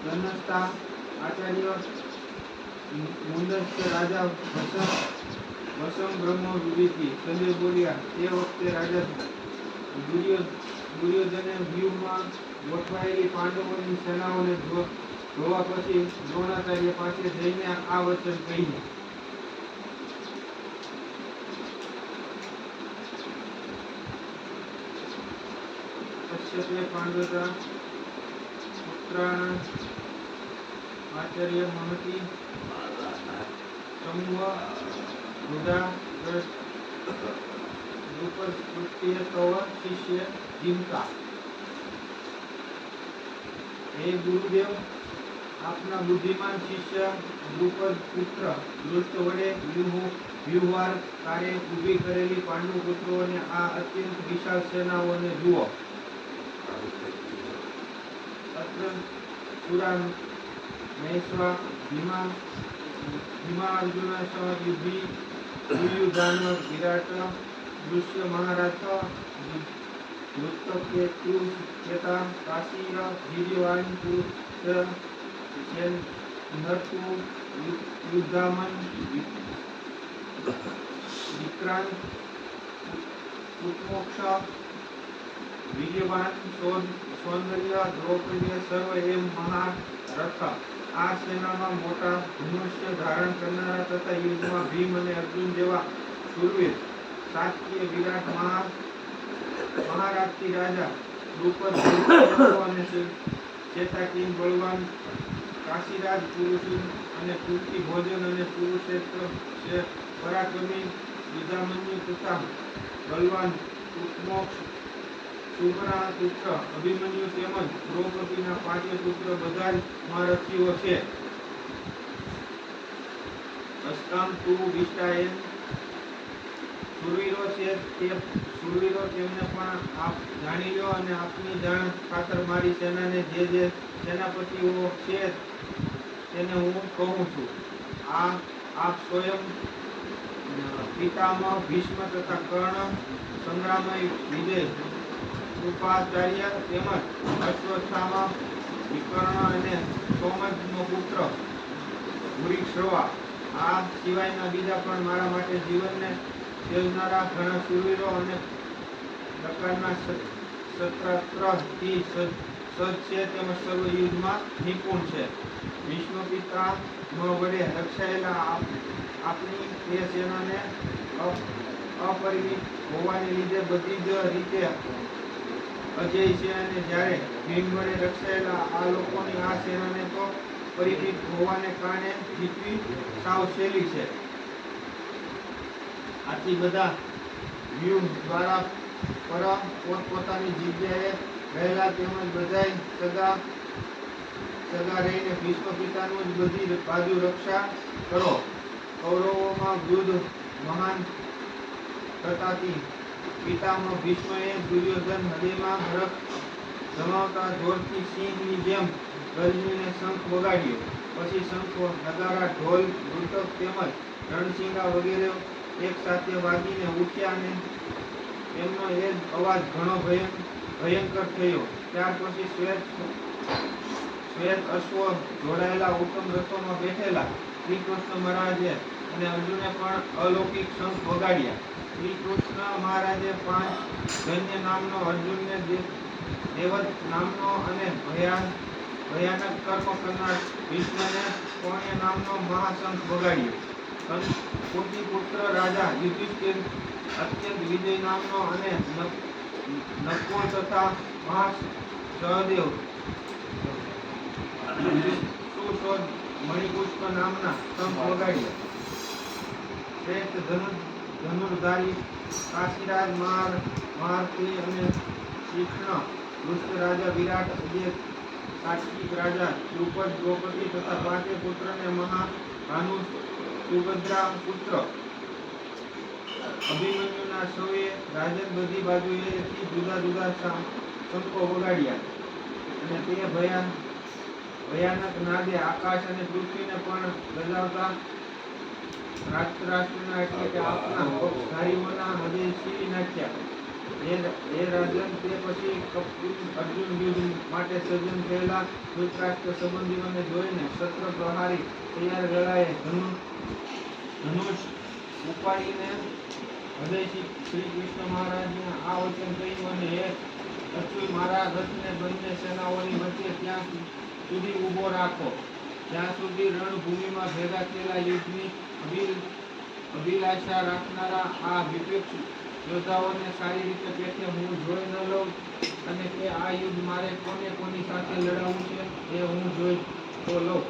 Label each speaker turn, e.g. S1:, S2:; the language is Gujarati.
S1: તનસ્તા આચાર્ય મુંદસ્ય રાજા વસમ બ્રહ્મ વિધિ. સંજય બોલ્યા, તે વખતે રાજા દુર્યોધને વ્યૂહમાં ગોઠવાયેલી પાંડવોની સેનાઓને જોવા પછી દ્રોણાચાર્ય પાસે જઈને આ વચન કહ્યું. પશ્યતે પાંડવતા પુત્રાણ આચાર્ય મહતી સમૂહ વૃદ્ધા દ્રુપદ તૃતીય તવ શિષ્ય જીમતા. હે ગુરુદેવ, આપના બુદ્ધિમાન શિષ્ય દ્રુપદ પુત્ર દૃષ્ટ વડે વ્યૂહવાર કાર્ય ઊભી કરેલી પાંડુ પુત્રોને આ અત્યંત વિશાળ સેનાઓને જુઓ. અત્ર સુરા મહેશ્વા ભીમા અર્જુન સહ યુધિ યુયુધાન વિરાટ દૃશ્ય મહારથ વૃત્તકેતુ કેતા કાશીર વીર્યવાન પુરુષ નરતુ યુદ્ધામન વિક્રાંત ઉત્મોક્ષ વીર્યવાન સૌંદર્ય દ્રૌપદી સર્વ એમ મહારથ. આ સેનામાં મોટા ધનુષ્ય ધારણ કરનારા તથા યુદ્ધમાં ભીમ અને અર્જુન જેવા શૂરવીર, સાત્ય વિરાટ મહારાજથી રાજા દ્રુપદ અને ચેતાકીન બળવાન કાશીરાજ પુરુષ અને કૃતિ ભોજન અને પુરુષેત્ર પરાક્રમી યુદ્ધામન્યુ તથા બલવાન ઉત્મોક્ષ સુભ્રા પુત્ર અભિમન્યુ તેમજ દ્રૌપદીના પાંચે પુત્ર બધા જ મહારથીઓ છે. અસ્કામ તુ વિષ્ટાયન શૂરવીરો છે, તે શૂરવીરો તેમને પણ આપ જાણી લો અને આપની જાણ ખાતર મારી સેનાને જે સેનાપતિઓ છે તેને હું કહું છું. આપ સ્વયં પિતામહ ભીષ્મ તથા કર્ણ, સંગ્રામય વિજય કૃપાચાર્ય તેમજ અશ્વત્થામા વિકર્ણ અને સોમજનો પુત્ર ભૂરિશ્રવા. આ સિવાયના બીજા પણ મારા માટે જીવનને ત્યજનારા ઘણા શૂરવીરો અને પ્રકારના શસ્ત્રાસ્ત્રથી સજ્જ છે તેમજ સર્વ યુદ્ધમાં નિપુણ છે. ભીષ્મ પિતામહ વડે રક્ષાયેલા આપની તે સેનાને અપરિમિત હોવાને લીધે બધી જ રીતે અજય છે અને જ્યારે ભીમ વડે રક્ષાયેલા આ લોકોની આ સેનાને તો પરિમિત હોવાને કારણે જીતવી સાવ સહેલી છે. આથી બધા વ્યૂહ દ્વારા પર પોતપોતાની જગ્યાએ રહેલા તેમજ બધાય સગા રહીને ભીષ્મ પિતાનું જ બધી બાજુ રક્ષા કરો. કૌરવોમાં વૃદ્ધ મહાન તથાથી પિતામહ ભીષ્મએ દુર્યોધન હૃદયમાં હરખ જમાવતા જોરથી સિંહની જેમ ગર્જીને શંખ વગાડ્યો. પછી શંખ, નગારા, ઢોલ, મૃતક તેમજ રણશીંગા વગેરે એક સાથે વાગીને ઉઠ્યા અને એમનો એ અવાજ ઘણો ભયંકર થયો. ત્યાર પછી શ્વેત અશ્વ જોડાયેલા ઉત્તમ રથોમાં બેઠેલા શ્રી કૃષ્ણ મહારાજે અને અર્જુને પણ અલૌકિક શંખ વગાડ્યા. શ્રી કૃષ્ણ મહારાજે 5 ધન્ય નામનો, અર્જુનને દેવત નામનો અને ભયાનક કર્મ કરનાર ભીષ્મને કોણ્ય નામનો મહાશંખ વગાડ્યો. કુંતીપુત્ર રાજા યુધિષ્ઠિર અત્યંત વિજય નામનો અને નકુલ તથા સહદેવ સુશોધ મણિપુષ્પ નામના શંખ વગાડ્યા. શ્રેષ્ઠ ધનુર્ધારી કાશીરાજ મહારથી અને શિષ્ણ દુષ્ટ રાજા વિરાટ, અજય સાત્વિક રાજા દ્રુપદ, દ્રૌપદી તથા પાંચે પુત્રને મહાભાનુ સુભદ્રા પુત્ર અભિમન્યુના સૌએ રાજન બધી બાજુએથી જુદા જુદા શંખો વગાડ્યા અને તે ભયાનક નાદે આકાશ અને પૃથ્વીને પણ ગજાવતા રાષ્ટ્રના એટલે કે આપના પક્ષધારીઓના હૃદય છીરી નાખ્યા. હે રાજન, તે પછી અર્જુન યુદ્ધ માટે સજ્જન થયેલા ધૃતરાષ્ટ્ર સંબંધીઓને જોઈને શસ્ત્ર પ્રહારી તૈયાર વેળાએ ધનુષ ઉપાડીને હૃદય શ્રી કૃષ્ણ મહારાજને આ વચન કહ્યું, અને હે અચ્યુત, મારા રથને બંને સેનાઓની વચ્ચે ત્યાં સુધી ઊભો રાખો, જ્યાં સુધી રણભૂમિમાં ભેગા થયેલા યુદ્ધની અભિલાષા રાખનારા આ વિપક્ષ યોદ્ધાઓને સારી રીતે પેઠે હું જોઈ ન લઉં, અને કે આ યુદ્ધ મારે કોની સાથે લડાવવું છે એ હું જોઈ તો લઉં.